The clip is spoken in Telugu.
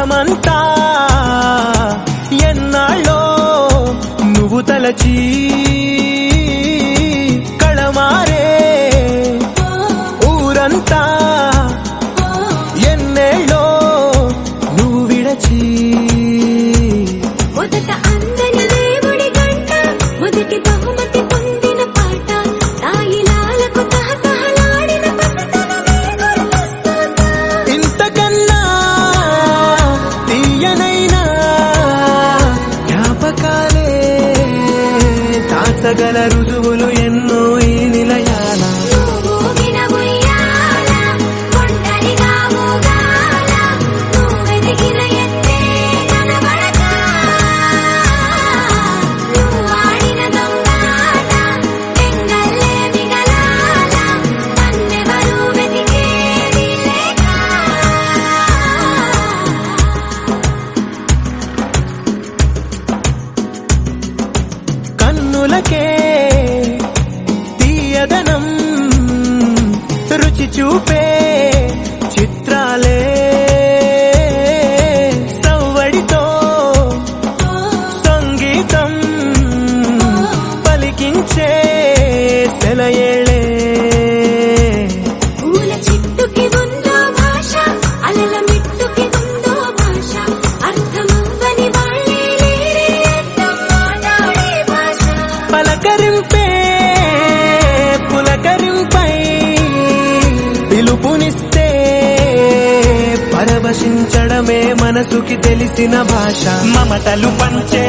జగమంతా ఎన్నాళ్ళో నువ్వు తలచి కళమారే ఊరంతా ఎన్నేళ్ళో నువ్వు విడచి మొదట అందరి దేవుడి గంట మొదటి బహుమతి పొందిన పాట తాయిలాలకు తహతహలాడిన పసితనమే గుర్తొస్తుందా ఇంతకన్నా తీయనైనా జ్ఞాపకాలే దాచగల రుజువులు ఎన్నో ఈ నిలయాల నువ్వు వినబోయాల కొండలిగా ఊగాల నువ్వెదిగిన ఎత్తే కనబడక నువ్వు ఆడిన దొంగాట తెంగల్లే మిగలాల నన్నెవరూ వెతికేది లేక కన్నులకే తీయదనం రుచి చూపే చిత్రాలే సవ్వడితో సంగీతం పలికించే సెలయేళే పూల చెట్టుకి ఉందో భాష అలల మిట్టుకి ఉందో భాష అర్థమవ్వని వాళ్ళే లేరే అర్థం మాట్లాడే భాష పలకరింపే పులకరింపై పిలుపునిస్తే పరవశించడమే మనసుకి తెలిసిన భాష మమతలు పంచే